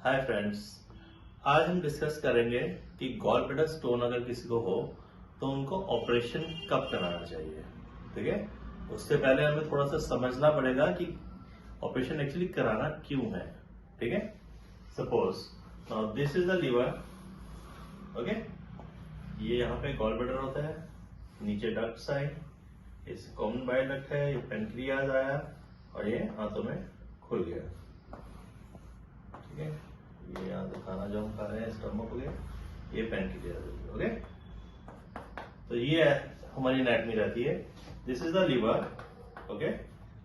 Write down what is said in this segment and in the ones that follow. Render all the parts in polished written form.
Hi friends, आज हम discuss करेंगे कि गॉल ब्लैडर स्टोन अगर किसी को हो तो उनको ऑपरेशन कब कराना चाहिए। ठीक है, उससे पहले हमें थोड़ा सा समझना पड़ेगा कि ऑपरेशन एक्चुअली कराना क्यों है। ठीक है, suppose now this is the liver. Okay, ये यहाँ पे गॉल ब्लैडर होता है, नीचे डक्ट साइड, इस कॉमन बाइल डक्ट है, ये पेनक्रियाज आया और ये हाथों में खुल गया। ठीक है, ये यहाँ से खाना जो हम खा रहे हैं स्टमक हो गया, ये पेनक्रियाज हो गया। ओके, तो ये हमारी एनाटॉमी रहती है। This is the liver, okay,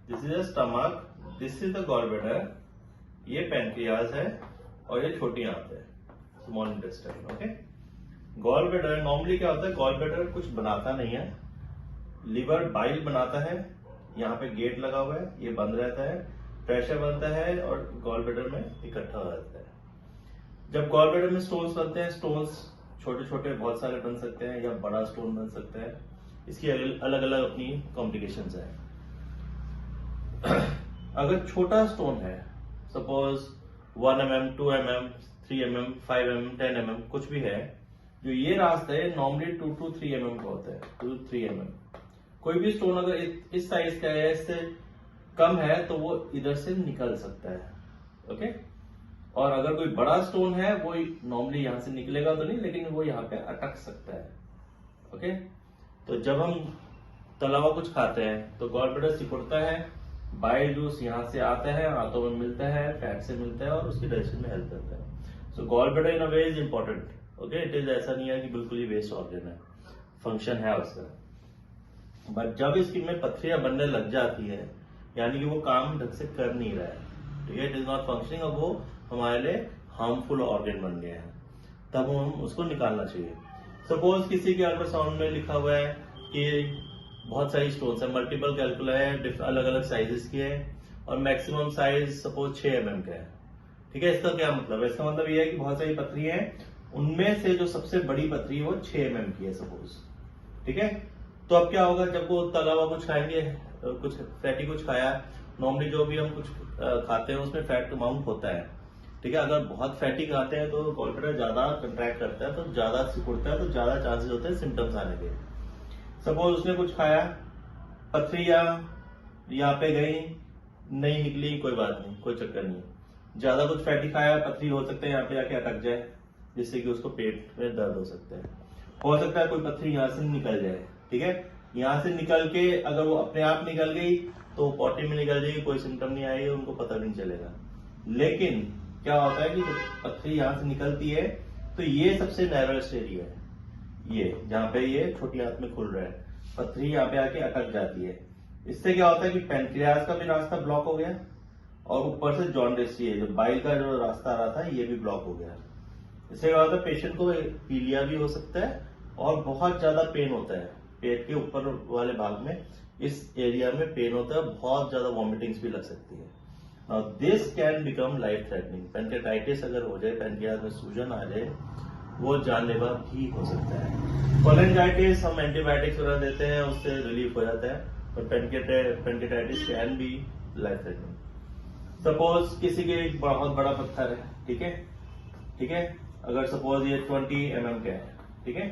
this is the stomach, this is the gall bladder, ये पेनक्रियाज है और ये छोटी आंत है, small intestine. Okay, gall bladder normally क्या होता है, गॉल ब्लैडर कुछ बनाता नहीं है, लीवर बाइल बनाता है। यहाँ पे गेट लगा हुआ है, ये बंद रहता है, प्रेशर बनता है और गॉल ब्लैडर में इकट्ठा हो जाता है। जब गॉल ब्लैडर में स्टोन्स बनते हैं, स्टोन्स छोटे छोटे बहुत सारे बन सकते हैं या बड़ा स्टोन बन सकता है, इसकी अलग अलग अपनी कॉम्प्लिकेशंस है। अगर छोटा स्टोन है, suppose 1 mm, 2 mm, 3 mm, 5 mm, 10 mm कुछ भी है, जो ये रास्ता है नॉर्मली 2 to 3 mm का होता है, 2 to 3 mm। कोई भी स्टोन अगर इस साइज का है, इससे कम है, तो वो इधर से निकल सकता है। ओके, और अगर कोई बड़ा स्टोन है वो नॉर्मली यहां से निकलेगा तो नहीं, लेकिन वो यहाँ पे अटक सकता है। ओके, तो जब हम तला हुआ कुछ खाते हैं तो गॉल ब्लैडर सिकुड़ता है, बाइल जूस यहाँ से आता है, हाथों में मिलता है, फैट से मिलता है और उसकी डाइजेशन में हेल्प करता है। So gall bladder in a way is important. Okay, it is ऐसा नहीं है कि बिल्कुल ही वेस्ट ऑर्गन है, फंक्शन है उसका। बट जब इसकी में पथरियां बनने लग जाती है, यानी कि वो काम ढंग से कर नहीं रहा है, ठीक है, इट इज नॉट फंक्शनिंग, अब वो हमारे लिए हार्मफुल ऑर्गन बन गए हैं, तब हम उसको निकालना चाहिए। सपोज किसी के अल्ट्रासाउंड में लिखा हुआ है कि बहुत सारी स्टोन्स है, मल्टीपल कैलकुला है, अलग अलग साइजेस की है और मैक्सिमम साइज सपोज 6 mm का है। ठीक है, इसका क्या मतलब है? इसका मतलब ये है कि बहुत सारी पथरी है, उनमें से जो सबसे बड़ी पथरी है वो 6 mm की है सपोज। ठीक है, तो अब क्या होगा, जब वो तला हुआ कुछ खाएंगे, कुछ फैटी कुछ खाया, नॉर्मली जो भी हम कुछ खाते हैं उसमें फैट अमाउंट होता है। ठीक है, अगर बहुत फैटी खाते हैं तो गॉल ब्लैडर ज्यादा कंट्रैक्ट करता है, तो ज्यादा सिकुड़ता है, तो ज्यादा चांसेस होते हैं सिम्टम्स आने के। सपोज उसने कुछ खाया, पथरियां यहाँ पे गई, नहीं निकली, कोई बात नहीं, कोई चक्कर नहीं। ज्यादा कुछ फैटी खाया, पथरी हो सकता है यहाँ पे आके अटक जाए, जिससे कि उसको पेट में दर्द हो सकता है। हो सकता है कोई पथरी यहाँ से निकल जाए। ठीक है, यहाँ से निकल के अगर वो अपने आप निकल गई तो पॉटी में निकल जाएगी, कोई सिम्टम नहीं आएगी, उनको पता नहीं चलेगा। लेकिन क्या होता है कि जब पथरी यहाँ से निकलती है तो ये सबसे नैरोएस्ट एरिया है, ये जहाँ पे ये छोटी आंत में खुल रहा है, पथरी यहाँ पे आके अटक जाती है। इससे क्या होता है कि पेनक्रियाज का भी रास्ता ब्लॉक हो गया और ऊपर से जॉन्डिस, ये जो बाइल का जो रास्ता आ रहा था ये भी ब्लॉक हो गया। इससे क्या होता है, पेशेंट को पीलिया भी हो सकता है और बहुत ज्यादा पेन होता है, पेट के ऊपर वाले भाग में इस एरिया में पेन होता है, बहुत ज्यादा वॉमिटिंग्स भी लग सकती है। Now this can become life threatening. Pancreatitis अगर हो जाए, पेनक्रियाज में सूजन आ जाए, वो जानलेवा भी हो सकता है। कोलेंजाइटिस हम एंटीबायोटिक्स वगैरह देते हैं, उससे रिलीफ हो जाता है, पर pancreatitis can be life threatening. Suppose किसी के एक बहुत बड़ा पत्थर है, ठीक है, ठीक है, अगर सपोज ये 20 mm का है, ठीक है,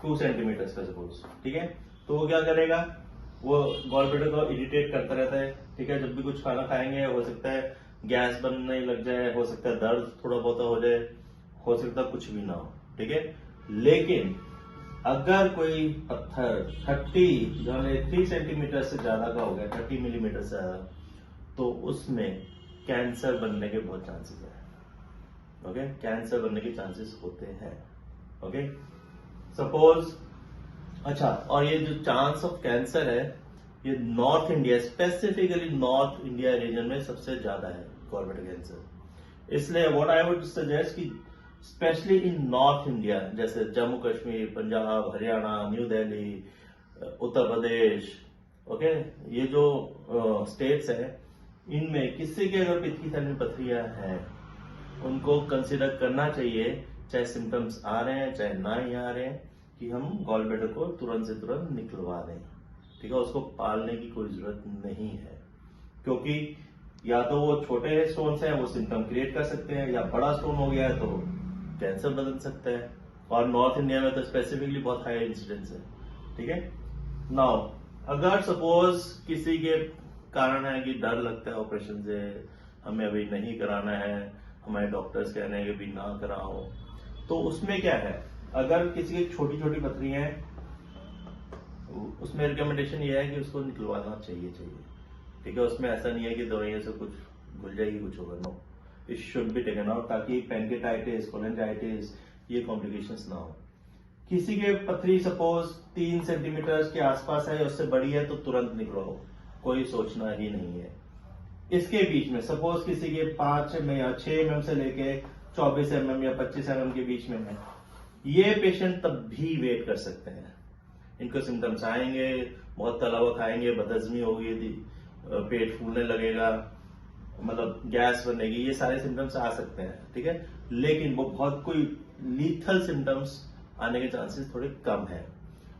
2 सेंटीमीटर का सपोज, ठीक है, तो वो क्या करेगा, वो गॉल ब्लैडर को इरिटेट करता रहता है। ठीक है, जब भी कुछ खाना खाएंगे हो सकता है गैस बनने लग जाए, हो सकता है दर्द थोड़ा बहुत हो जाए, हो सकता है कुछ भी ना हो। ठीक है, लेकिन अगर कोई पत्थर 3 सेंटीमीटर से ज्यादा का हो गया, 30 मिलीमीटर से ज्यादा, तो उसमें कैंसर बनने के बहुत चांसेस है। ओके, कैंसर बनने के चांसेस होते हैं। ओके, सपोज, अच्छा, और ये जो चांस ऑफ कैंसर है, ये north India, specifically north India region में सबसे ज्यादा है गॉल ब्लैडर कैंसर। इसलिए व्हाट आई वुड सजेस्ट कि स्पेशली इन नॉर्थ इंडिया, जैसे जम्मू कश्मीर, पंजाब, हरियाणा, न्यू दिल्ली, उत्तर प्रदेश, ओके, ये जो स्टेट्स है, इनमें किसी के अगर पित्त की थैली में पथरियां हैं, उनको कंसिडर करना चाहिए, चाहे सिम्टम्स आ रहे हैं चाहे ना ही आ रहे हैं, कि हम गॉल ब्लैडर को तुरंत से तुरंत निकलवा दें। ठीक है, उसको पालने की कोई जरूरत नहीं है, क्योंकि या तो वो छोटे स्टोन्स हैं वो सिम्टम क्रिएट कर सकते हैं, या बड़ा स्टोन हो गया है तो कैंसर बदल सकता है। और नॉर्थ इंडिया में तो स्पेसिफिकली बहुत हाई इंसिडेंस है। ठीक है, नाउ अगर सपोज किसी के कारण है कि डर लगता है ऑपरेशन से, हमें अभी नहीं कराना है, हमारे डॉक्टर्स कह रहे हैं कि अभी ना कराओ, तो उसमें क्या है, अगर किसी की छोटी छोटी पथरियां हैं उसमें रिकमेंडेशन ये है कि उसको निकलवाना चाहिए। ठीक है, उसमें ऐसा नहीं है कि दवाइयों से कुछ भूल जाएगी, कुछ होगा, no, it should be taken out, ताकि पेनकेटाइटिस, कोलेंजाइटिस, ये कॉम्प्लिकेशंस ना हो। किसी के पथरी सपोज 3 सेंटीमीटर के आसपास है, उससे बड़ी है, तो तुरंत निकलवाओ, कोई सोचना ही नहीं है। इसके बीच में सपोज किसी के 5 mm या 6 mm से लेके 24 mm या 25 mm के बीच में है, ये पेशेंट तब भी वेट कर सकते हैं। इनको सिम्टम्स आएंगे, बहुत तला हुआ खाएंगे, बदहजमी होगी, पेट फूलने लगेगा, मतलब गैस बनेगी, ये सारे सिम्टम्स आ सकते हैं। ठीक है, लेकिन वो बहुत कोई लीथल सिम्टम्स आने के चांसेस थोड़े कम है।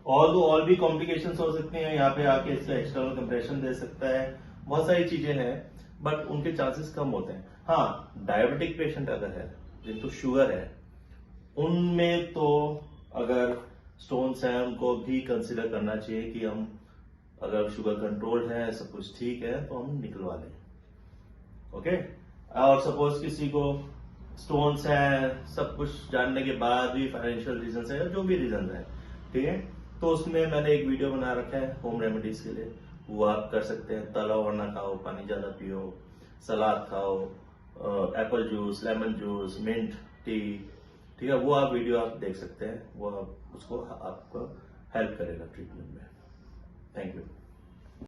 और भी कॉम्प्लिकेशंस हो सकती हैं, यहाँ पे आके इसका एक्सटर्नल कंप्रेशन दे सकता है, बहुत सारी चीजें हैं, बट उनके चांसेस कम होते हैं। हाँ, डायबिटिक पेशेंट अगर है, जिनको शुगर है, उनमें तो अगर स्टोन्स हैं उनको भी कंसिडर करना चाहिए कि हम अगर शुगर कंट्रोल है, सब कुछ ठीक है, तो हम निकलवा लें। ओके, और सपोज किसी को स्टोन्स है, सब कुछ जानने के बाद भी फाइनेंशियल रीजन है, जो भी रीजन है, ठीक है, तो उसमें मैंने एक वीडियो बना रखा है होम रेमेडीज के लिए, वो आप कर सकते हैं। तला हुआ ना खाओ, पानी ज्यादा पियो, सलाद खाओ, apple juice, lemon juice, mint tea, ठीक है, वो आप वीडियो आप देख सकते हैं, वो आप उसको आपको हेल्प करेगा ट्रीटमेंट में। Thank you.